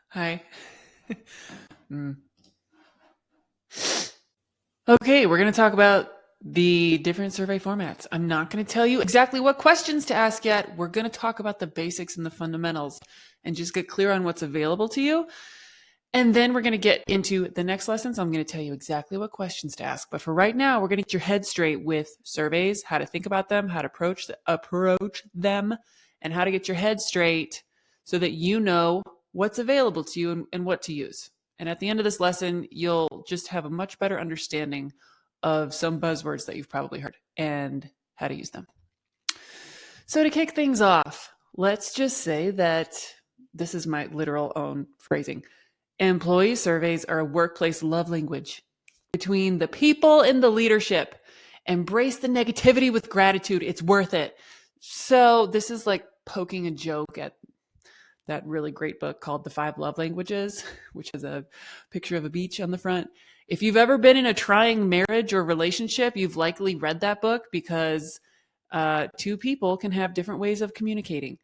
Hi. Mm. Okay, we're going to talk about the different survey formats. I'm not going to tell you exactly what questions to ask yet. We're going to talk about the basics and the fundamentals and just get clear on what's available to you. And then we're going to get into the next lessons. I'm going to tell you exactly what questions to ask. But for right now, we're going to get your head straight with surveys, how to think about them, how to approach them, and how to get your head straight so that you know what's available to you and what to use. And at the end of this lesson, you'll just have a much better understanding of some buzzwords that you've probably heard and how to use them. So to kick things off, let's just say that this is my literal own phrasing. Employee surveys are a workplace love language between the people and the leadership. Embrace the negativity with gratitude. It's worth it. So this is like poking a joke at that really great book called The 5 Love Languages, which has a picture of a beach on the front. If you've ever been in a trying marriage or relationship, you've likely read that book because two people can have different ways of communicating.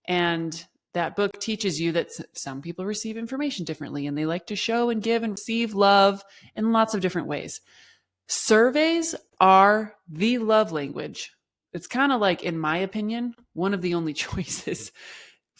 And that book teaches you that some people receive information differently and they like to show and give and receive love in lots of different ways. Surveys are the love language. It's kind of like, in my opinion, one of the only choices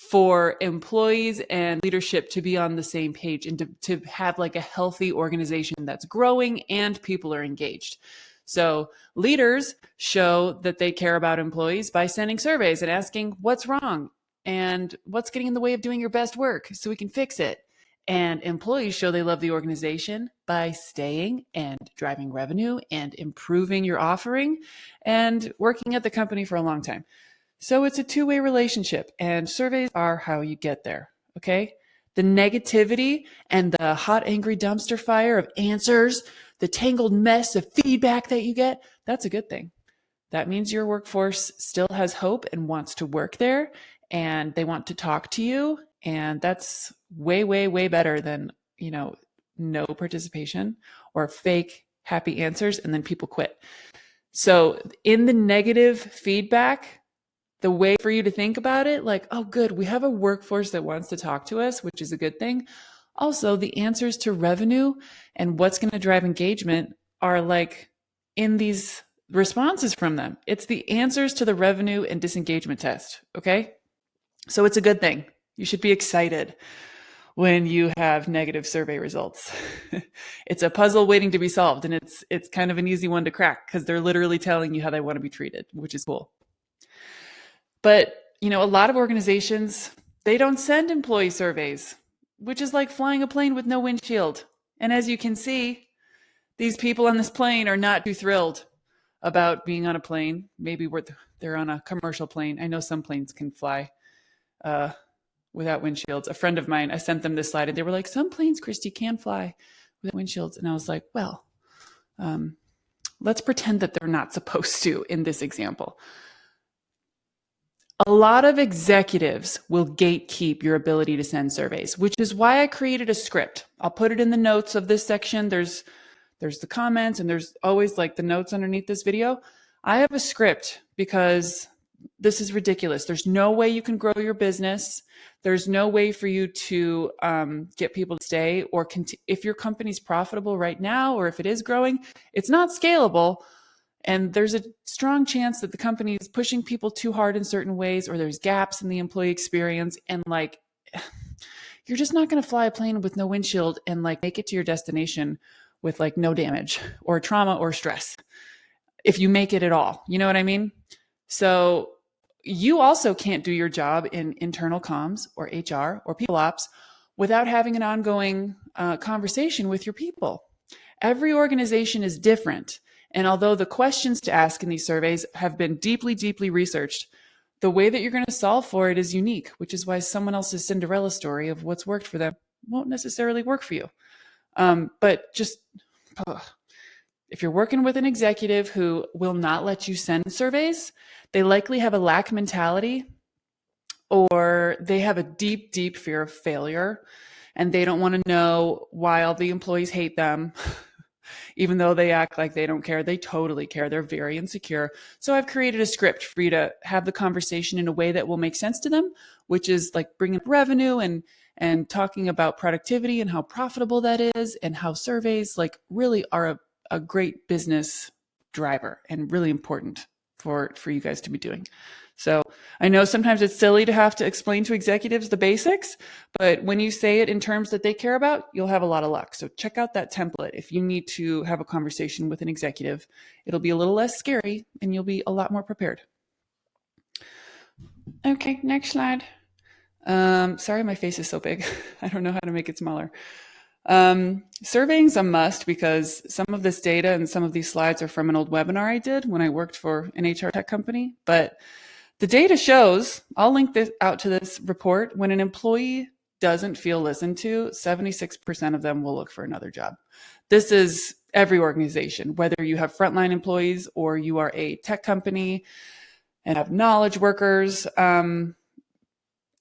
for employees and leadership to be on the same page and to have like a healthy organization that's growing and people are engaged. So leaders show that they care about employees by sending surveys and asking what's wrong and what's getting in the way of doing your best work so we can fix it. And employees show they love the organization by staying and driving revenue and improving your offering and working at the company for a long time. So it's a two-way relationship, and surveys are how you get there, okay? The negativity and the hot, angry dumpster fire of answers, the tangled mess of feedback that you get, that's a good thing. That means your workforce still has hope and wants to work there, and they want to talk to you, and that's way, way, way better than, no participation or fake happy answers, and then people quit. So in the negative feedback, the way for you to think about it, like, oh, good, we have a workforce that wants to talk to us, which is a good thing. Also, the answers to revenue and what's going to drive engagement are like in these responses from them. It's the answers to the revenue and disengagement test. Okay. So it's a good thing. You should be excited when you have negative survey results. It's a puzzle waiting to be solved. And it's kind of an easy one to crack because they're literally telling you how they want to be treated, which is cool. But, a lot of organizations, they don't send employee surveys, which is like flying a plane with no windshield. And as you can see, these people on this plane are not too thrilled about being on a plane. Maybe they're on a commercial plane. I know some planes can fly without windshields. A friend of mine, I sent them this slide and they were like, some planes, Christy, can fly without windshields. And I was like, well, let's pretend that they're not supposed to in this example. A lot of executives will gatekeep your ability to send surveys, which is why I created a script. I'll put it in the notes of this section. There's the comments and there's always like the notes underneath this video. I have a script because this is ridiculous. There's no way you can grow your business. There's no way for you to get people to stay or if your company's profitable right now, or if it is growing, it's not scalable. And there's a strong chance that the company is pushing people too hard in certain ways, or there's gaps in the employee experience. And like, you're just not going to fly a plane with no windshield and like make it to your destination with like no damage or trauma or stress if you make it at all. You know what I mean? So you also can't do your job in internal comms or HR or people ops without having an ongoing conversation with your people. Every organization is different. And although the questions to ask in these surveys have been deeply, deeply researched, the way that you're going to solve for it is unique, which is why someone else's Cinderella story of what's worked for them won't necessarily work for you. But just if you're working with an executive who will not let you send surveys, they likely have a lack mentality or they have a deep, deep fear of failure. And they don't want to know why all the employees hate them. Even though they act like they don't care, they totally care. They're very insecure. So I've created a script for you to have the conversation in a way that will make sense to them, which is like bringing up revenue and and talking about productivity and how profitable that is, and how surveys like really are a great business driver and really important for you guys to be doing. So I know sometimes it's silly to have to explain to executives the basics, but when you say it in terms that they care about, you'll have a lot of luck. So check out that template. If you need to have a conversation with an executive, it'll be a little less scary and you'll be a lot more prepared. Okay, next slide. Sorry, my face is so big. I don't know how to make it smaller. Surveying's a must because some of this data and some of these slides are from an old webinar I did when I worked for an HR tech company. But the data shows, I'll link this out to this report, when an employee doesn't feel listened to, 76% of them will look for another job. This is every organization, whether you have frontline employees or you are a tech company and have knowledge workers.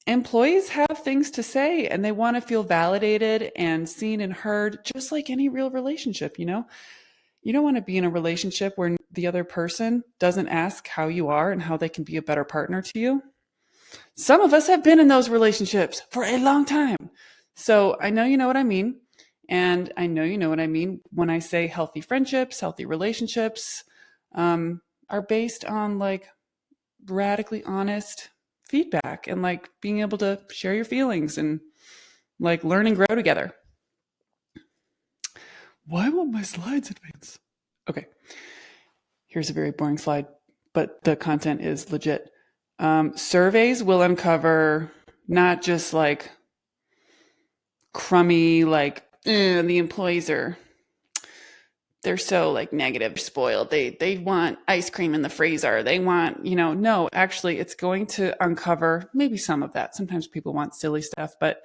Employees have things to say and they want to feel validated and seen and heard, just like any real relationship, you know? You don't want to be in a relationship where the other person doesn't ask how you are and how they can be a better partner to you. Some of us have been in those relationships for a long time. So I know you know what I mean. And I know you know what I mean when I say healthy friendships, healthy relationships are based on like radically honest feedback and like being able to share your feelings and like learn and grow together. Why won't my slides advance? Okay, here's a very boring slide, but the content is legit. Surveys will uncover not just like crummy, like the employees they're so like negative, spoiled. They want ice cream in the freezer. They want, no, actually it's going to uncover maybe some of that. Sometimes people want silly stuff, but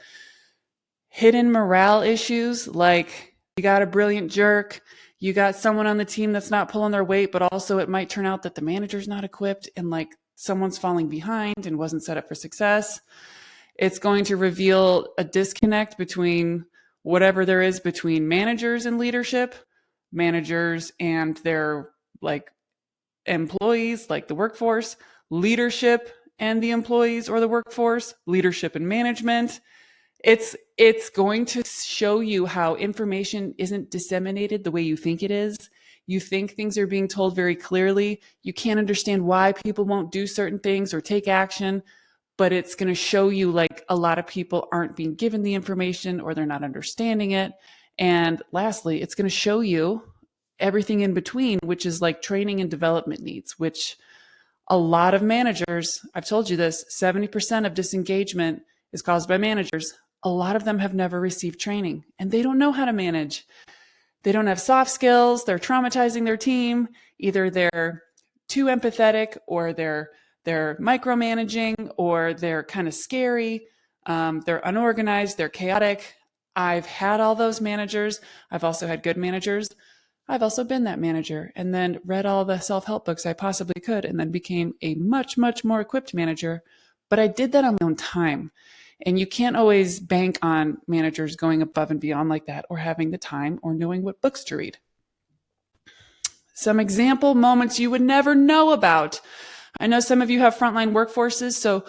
hidden morale issues, like you got a brilliant jerk, you got someone on the team that's not pulling their weight, but also it might turn out that the manager's not equipped and like someone's falling behind and wasn't set up for success. It's going to reveal a disconnect between whatever there is between managers and leadership, managers and their like employees, like the workforce, leadership and the employees or the workforce, leadership and management. It's going to show you how information isn't disseminated the way you think it is. You think things are being told very clearly. You can't understand why people won't do certain things or take action, but it's going to show you like a lot of people aren't being given the information or they're not understanding it. And lastly, it's going to show you everything in between, which is like training and development needs, which a lot of managers, I've told you this, 70% of disengagement is caused by managers. A lot of them have never received training and they don't know how to manage. They don't have soft skills. They're traumatizing their team. Either they're too empathetic or they're micromanaging or they're kind of scary. They're unorganized. They're chaotic. I've had all those managers. I've also had good managers. I've also been that manager and then read all the self-help books I possibly could and then became a much, much more equipped manager. But I did that on my own time. And you can't always bank on managers going above and beyond like that or having the time or knowing what books to read. Some example moments you would never know about. I know some of you have frontline workforces, so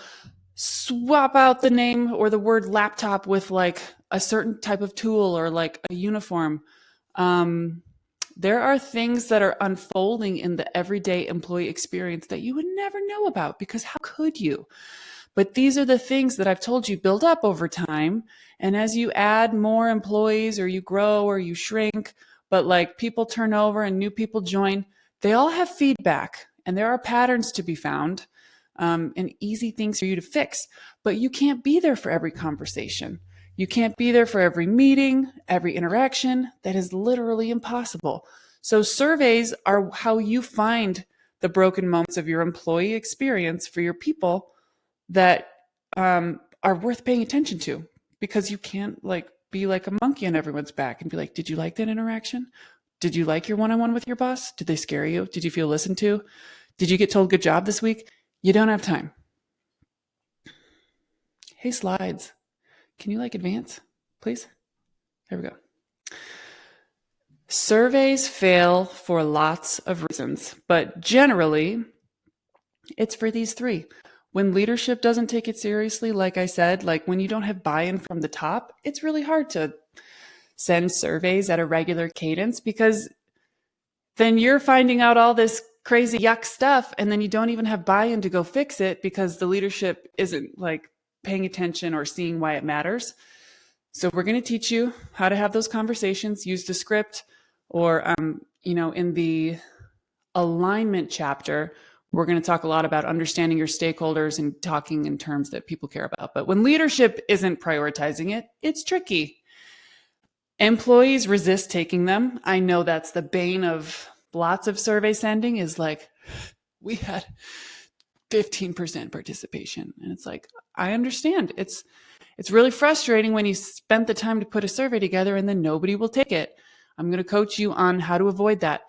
swap out the name or the word laptop with like a certain type of tool or like a uniform. There are things that are unfolding in the everyday employee experience that you would never know about because how could you? But these are the things that I've told you build up over time. And as you add more employees or you grow or you shrink, but like people turn over and new people join, they all have feedback and there are patterns to be found and easy things for you to fix. But you can't be there for every conversation. You can't be there for every meeting, every interaction. That is literally impossible. So surveys are how you find the broken moments of your employee experience for your people that are worth paying attention to, because you can't like be like a monkey on everyone's back and be like, did you like that interaction? Did you like your one-on-one with your boss? Did they scare you? Did you feel listened to? Did you get told good job this week? You don't have time. Hey, slides. Can you like advance, please? There we go. Surveys fail for lots of reasons, but generally it's for these three. When leadership doesn't take it seriously, like I said, like when you don't have buy-in from the top, it's really hard to send surveys at a regular cadence, because then you're finding out all this crazy yuck stuff and then you don't even have buy-in to go fix it because the leadership isn't like paying attention or seeing why it matters. So we're going to teach you how to have those conversations, use the script, or in the alignment chapter, we're going to talk a lot about understanding your stakeholders and talking in terms that people care about. But when leadership isn't prioritizing it, it's tricky. Employees resist taking them. I know that's the bane of lots of survey sending, is like, we had 15% participation. And it's like, I understand. It's really frustrating when you spent the time to put a survey together and then nobody will take it. I'm going to coach you on how to avoid that.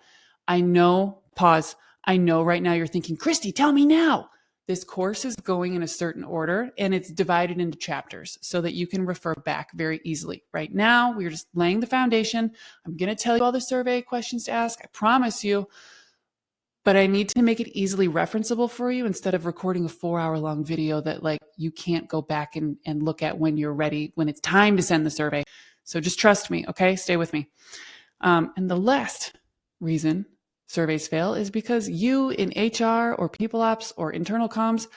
I know, pause. I know right now you're thinking, Christy, tell me now. This course is going in a certain order and it's divided into chapters so that you can refer back very easily. Right now, we're just laying the foundation. I'm going to tell you all the survey questions to ask. I promise you. But I need to make it easily referenceable for you instead of recording a 4-hour-long video that like you can't go back and look at when you're ready, when it's time to send the survey. So just trust me, okay? Stay with me. And the last reason surveys fail is because you in HR or people ops or internal comms,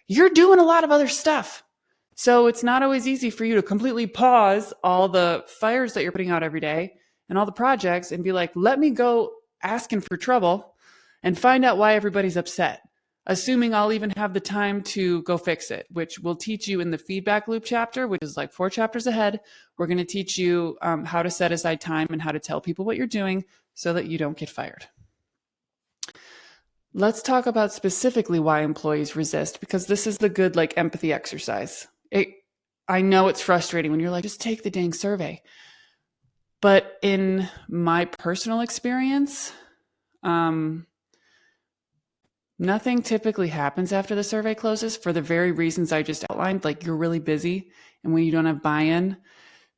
you're doing a lot of other stuff. So it's not always easy for you to completely pause all the fires that you're putting out every day and all the projects and be like, let me go asking for trouble and find out why everybody's upset, assuming I'll even have the time to go fix it, which we'll teach you in the feedback loop chapter, which is like 4 chapters ahead. We're going to teach you how to set aside time and how to tell people what you're doing so that you don't get fired. Let's talk about specifically why employees resist, because this is the good like empathy exercise. I know it's frustrating when you're like, just take the dang survey. But in my personal experience, nothing typically happens after the survey closes for the very reasons I just outlined. Like you're really busy, and when you don't have buy-in,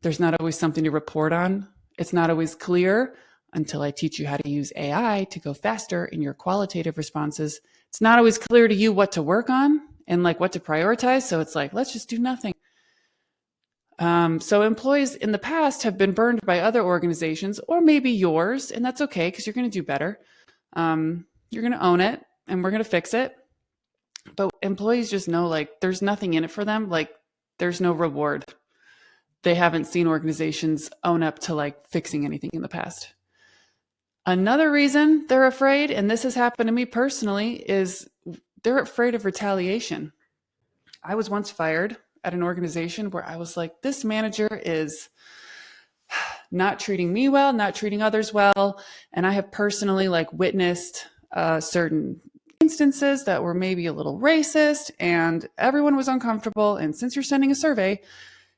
there's not always something to report on. It's not always clear until I teach you how to use AI to go faster in your qualitative responses. It's not always clear to you what to work on and like what to prioritize. So it's like, let's just do nothing. So employees in the past have been burned by other organizations or maybe yours, and that's okay because you're going to do better. You're going to own it and we're going to fix it. But employees just know like there's nothing in it for them. Like there's no reward. They haven't seen organizations own up to like fixing anything in the past. Another reason they're afraid, and this has happened to me personally, is they're afraid of retaliation. I was once fired at an organization where I was like, this manager is not treating me well, not treating others well. And I have personally like witnessed certain instances that were maybe a little racist and everyone was uncomfortable. And since you're sending a survey,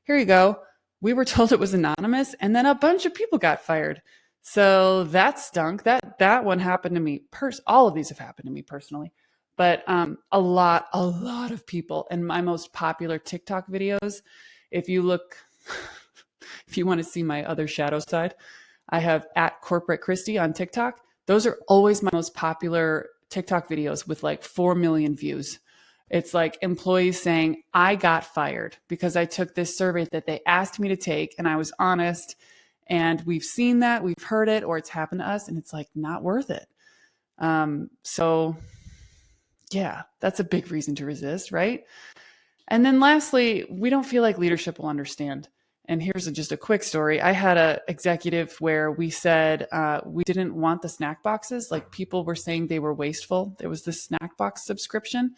here you go. We were told it was anonymous and then a bunch of people got fired. So that stunk. That one happened to me. All of these have happened to me personally. But a lot of people in my most popular TikTok videos, if you look, if you want to see my other shadow side, I have at Corporate Christy on TikTok. Those are always my most popular TikTok videos with like 4 million views. It's like employees saying, I got fired because I took this survey that they asked me to take and I was honest. And we've seen that, we've heard it, or it's happened to us, and it's like not worth it. So yeah, that's a big reason to resist, right? And then lastly, we don't feel like leadership will understand. And here's just a quick story. I had an executive where we said we didn't want the snack boxes. Like people were saying they were wasteful. There was this snack box subscription.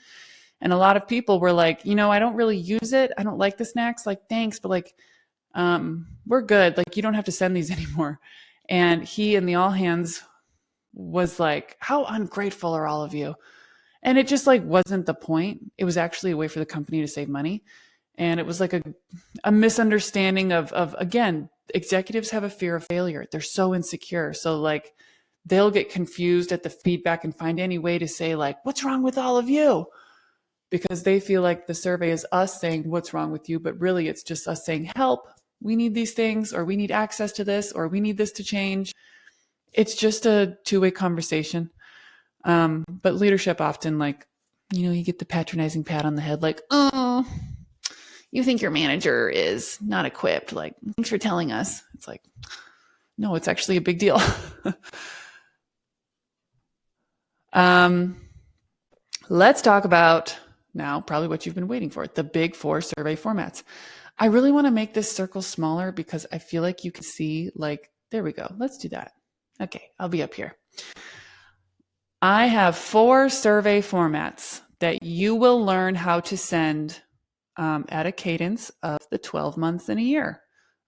And a lot of people were like, I don't really use it. I don't like the snacks. Like, thanks. But like, we're good. Like, you don't have to send these anymore. And he in the all hands was like, how ungrateful are all of you? And it just like wasn't the point. It was actually a way for the company to save money. And it was like a misunderstanding of again, executives have a fear of failure. They're so insecure. So like they'll get confused at the feedback and find any way to say like, what's wrong with all of you? Because they feel like the survey is us saying what's wrong with you, but really it's just us saying, help, we need these things, or we need access to this, or we need this to change. It's just a two-way conversation. But leadership often like You get the patronizing pat on the head, like, oh, you think your manager is not equipped. Like, thanks for telling us. It's like, no, it's actually a big deal. Let's talk about now probably what you've been waiting for, the big 4 survey formats. I really want to make this circle smaller because I feel like you can see, like, there we go. Let's do that. Okay, I'll be up here. I have 4 survey formats that you will learn how to send at a cadence of the 12 months in a year.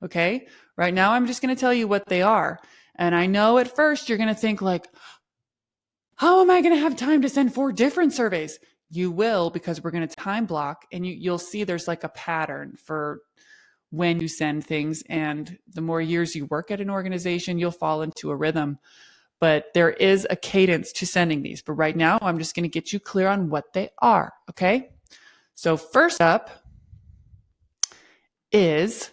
Okay, right now I'm just going to tell you what they are. And I know at first you're going to think like, how am I going to have time to send 4 different surveys? You will, because we're going to time block, and you'll see there's like a pattern for when you send things. And the more years you work at an organization, you'll fall into a rhythm. But there is a cadence to sending these. But right now, I'm just going to get you clear on what they are. Okay. So first up is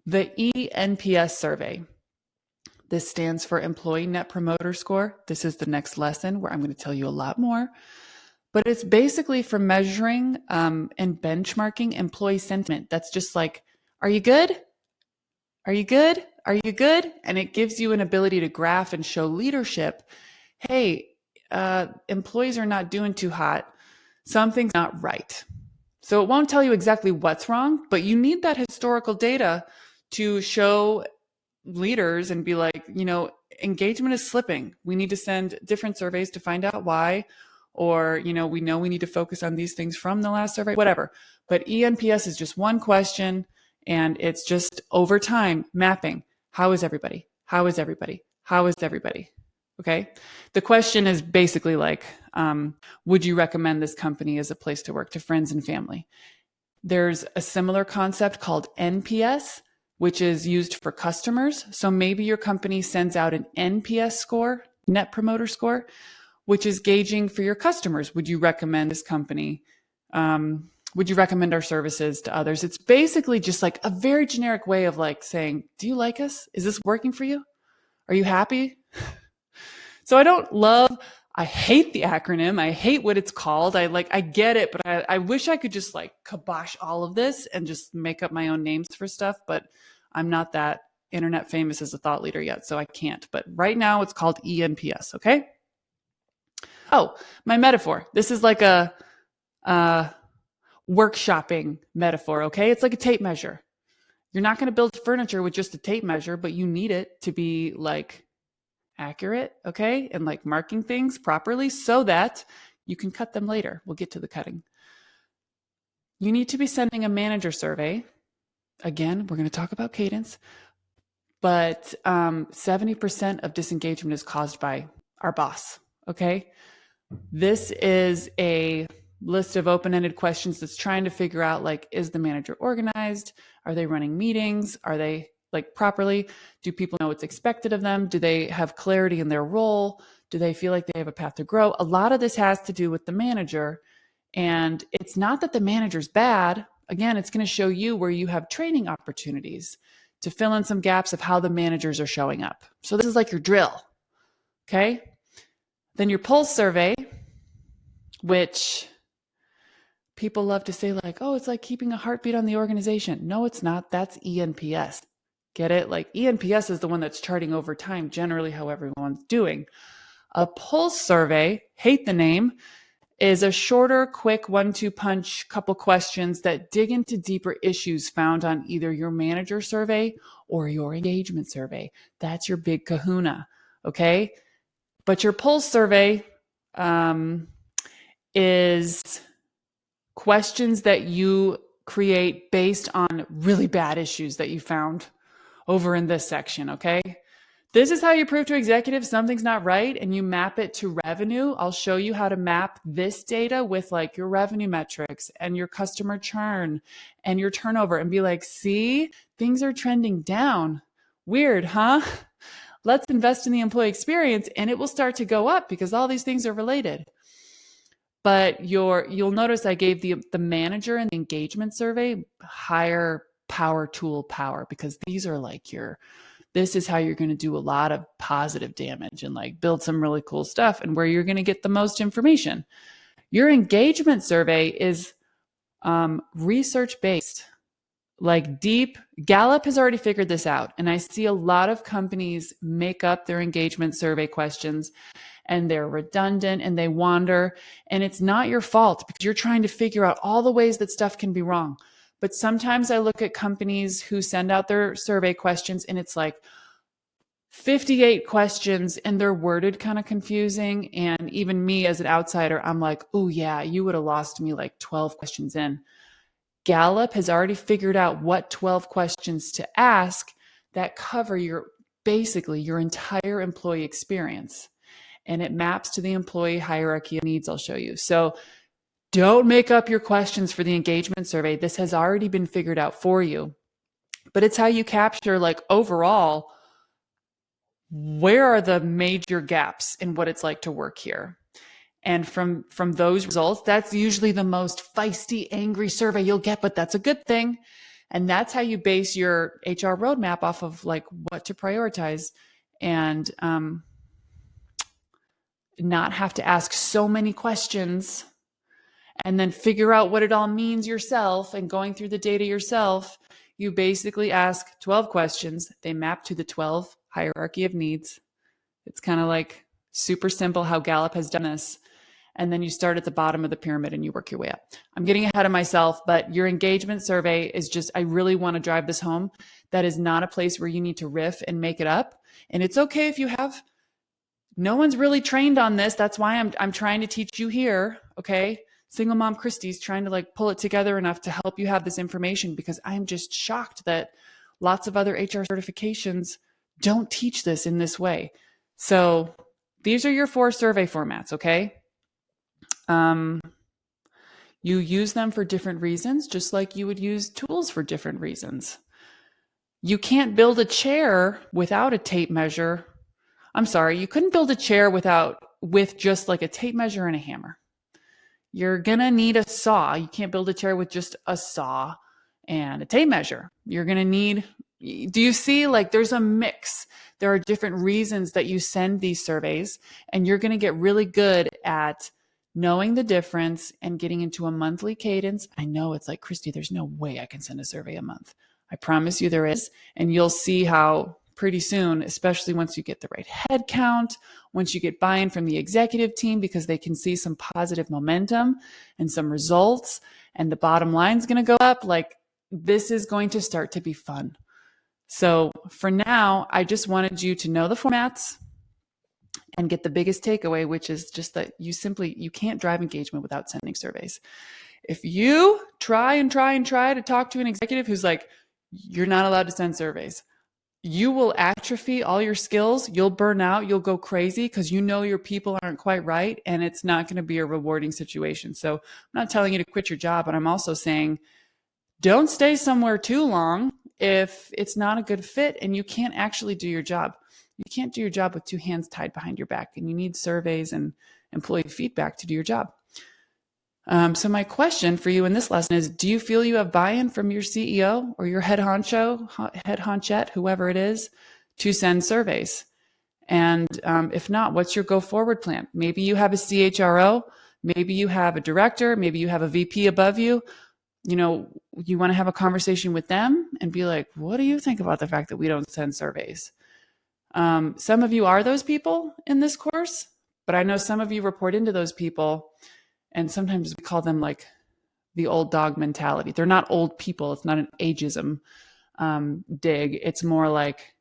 the eNPS survey. This stands for Employee Net Promoter Score. This is the next lesson where I'm going to tell you a lot more. But it's basically for measuring and benchmarking employee sentiment. That's just like, are you good? Are you good? Are you good? And it gives you an ability to graph and show leadership. Hey, employees are not doing too hot. Something's not right. So it won't tell you exactly what's wrong, but you need that historical data to show leaders and be like, engagement is slipping. We need to send different surveys to find out why, or, we know we need to focus on these things from the last survey, whatever. But eNPS is just one question, and it's just over time mapping. How is everybody? How is everybody? How is everybody? Okay. The question is basically like, would you recommend this company as a place to work to friends and family? There's a similar concept called NPS, which is used for customers. So maybe your company sends out an NPS score, Net Promoter Score, which is gauging for your customers. Would you recommend this company? Would you recommend our services to others? It's basically just like a very generic way of like saying, do you like us? Is this working for you? Are you happy? So I hate the acronym. I hate what it's called. I get it, but I wish I could just like kibosh all of this and just make up my own names for stuff, but I'm not that internet famous as a thought leader yet, so I can't. But right now it's called eNPS, okay? Oh, my metaphor. This is like a workshopping metaphor, okay? It's like a tape measure. You're not going to build furniture with just a tape measure, but you need it to be like accurate, okay? And like marking things properly so that you can cut them later. We'll get to the cutting. You need to be sending a manager survey. Again, we're going to talk about cadence, but 70% of disengagement is caused by our boss, okay? This is a list of open-ended questions that's trying to figure out, like, is the manager organized? Are they running meetings? Are they like properly? Do people know what's expected of them? Do they have clarity in their role? Do they feel like they have a path to grow? A lot of this has to do with the manager. And it's not that the manager's bad. Again, it's going to show you where you have training opportunities to fill in some gaps of how the managers are showing up. So this is like your drill. Okay. Then your pulse survey, which people love to say like, oh, it's like keeping a heartbeat on the organization. No, it's not. That's eNPS. Get it? Like eNPS is the one that's charting over time, generally how everyone's doing. A pulse survey, hate the name, is a shorter, quick 1-2 punch couple questions that dig into deeper issues found on either your manager survey or your engagement survey. That's your big kahuna. Okay. But your pulse survey is questions that you create based on really bad issues that you found over in this section, okay? This is how you prove to executives something's not right and you map it to revenue. I'll show you how to map this data with like your revenue metrics and your customer churn and your turnover and be like, see, things are trending down. Weird, huh? Let's invest in the employee experience and it will start to go up because all these things are related. But you'll notice I gave the manager and the engagement survey higher power tool power because these are like this is how you're going to do a lot of positive damage and like build some really cool stuff and where you're going to get the most information. Your engagement survey is research-based, like deep. Gallup has already figured this out. And I see a lot of companies make up their engagement survey questions and they're redundant and they wander. And it's not your fault because you're trying to figure out all the ways that stuff can be wrong. But sometimes I look at companies who send out their survey questions and it's like 58 questions and they're worded kind of confusing. And even me as an outsider, I'm like, oh yeah, you would have lost me like 12 questions in. Gallup has already figured out what 12 questions to ask that cover basically your entire employee experience. And it maps to the employee hierarchy of needs I'll show you. So don't make up your questions for the engagement survey. This has already been figured out for you. But it's how you capture, like, overall, where are the major gaps in what it's like to work here? And from those results, that's usually the most feisty, angry survey you'll get, but that's a good thing. And that's how you base your HR roadmap off of, like, what to prioritize and not have to ask so many questions and then figure out what it all means yourself. And going through the data yourself, you basically ask 12 questions. They map to the 12 hierarchy of needs. It's kind of like super simple how Gallup has done this. And then you start at the bottom of the pyramid and you work your way up. I'm getting ahead of myself, but your engagement survey is just, I really want to drive this home. That is not a place where you need to riff and make it up. And it's okay if you have, no one's really trained on this. That's why I'm trying to teach you here. Okay. Single Mom Christie's trying to, like, pull it together enough to help you have this information, because I'm just shocked that lots of other HR certifications don't teach this in this way. So these are your 4 survey formats. Okay. You use them for different reasons, just like you would use tools for different reasons. You can't build a chair without a tape measure. I'm sorry, you couldn't build a chair with just like a tape measure and a hammer. You're gonna need a saw. You can't build a chair with just a saw and a tape measure. You're gonna need, do you see, like, there's a mix. There are different reasons that you send these surveys, and you're gonna get really good at knowing the difference and getting into a monthly cadence. I know it's like, Christy, there's no way I can send a survey a month. I promise you there is. And you'll see how pretty soon, especially once you get the right head count, once you get buy-in from the executive team, because they can see some positive momentum and some results, and the bottom line's going to go up, like, this is going to start to be fun. So for now, I just wanted you to know the formats and get the biggest takeaway, which is just that you can't drive engagement without sending surveys. If you try to talk to an executive who's like, you're not allowed to send surveys, you will atrophy all your skills. You'll burn out. You'll go crazy because you know your people aren't quite right, and it's not going to be a rewarding situation. So I'm not telling you to quit your job, but I'm also saying don't stay somewhere too long if it's not a good fit and you can't actually do your job. You can't do your job with 2 hands tied behind your back, and you need surveys and employee feedback to do your job. So my question for you in this lesson is, do you feel you have buy-in from your CEO or your head honcho, head honchette, whoever it is, to send surveys? And if not, what's your go forward plan? Maybe you have a CHRO, maybe you have a director, maybe you have a VP above you. You know, you want to have a conversation with them and be like, what do you think about the fact that we don't send surveys? Some of you are those people in this course, but I know some of you report into those people, and sometimes we call them like the old dog mentality. They're not old people. It's not an ageism dig. It's more like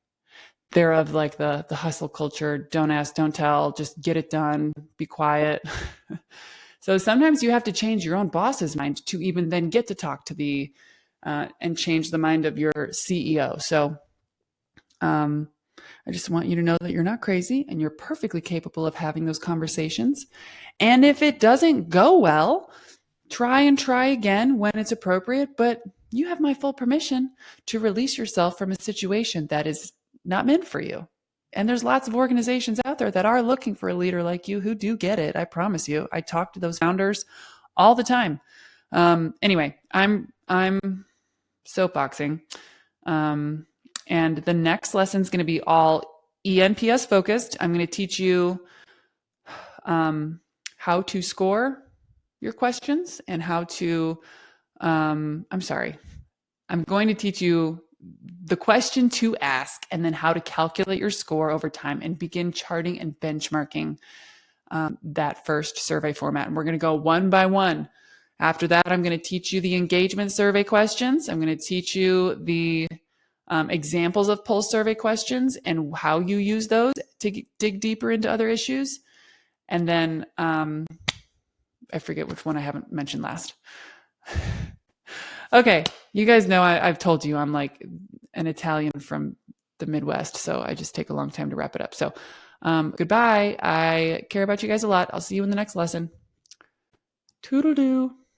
they're of like the hustle culture. Don't ask, don't tell, just get it done, be quiet. So sometimes you have to change your own boss's mind to even then get to talk to and change the mind of your CEO. So I just want you to know that you're not crazy and you're perfectly capable of having those conversations. And if it doesn't go well, try again when it's appropriate, but you have my full permission to release yourself from a situation that is not meant for you. And there's lots of organizations out there that are looking for a leader like you who do get it. I promise you. I talk to those founders all the time. Anyway, I'm soapboxing. And the next lesson is going to be all eNPS focused. I'm going to teach you how to score your questions and how to, I'm sorry, I'm going to teach you the question to ask and then how to calculate your score over time and begin charting and benchmarking that first survey format. And we're going to go one by one. After that, I'm going to teach you the engagement survey questions. I'm going to teach you the examples of pulse survey questions and how you use those to dig deeper into other issues. And then I forget which one I haven't mentioned last. Okay, you guys know I've told you I'm like an Italian from the Midwest, so I just take a long time to wrap it up. So goodbye. I care about you guys a lot. I'll see you in the next lesson. Toodle-doo.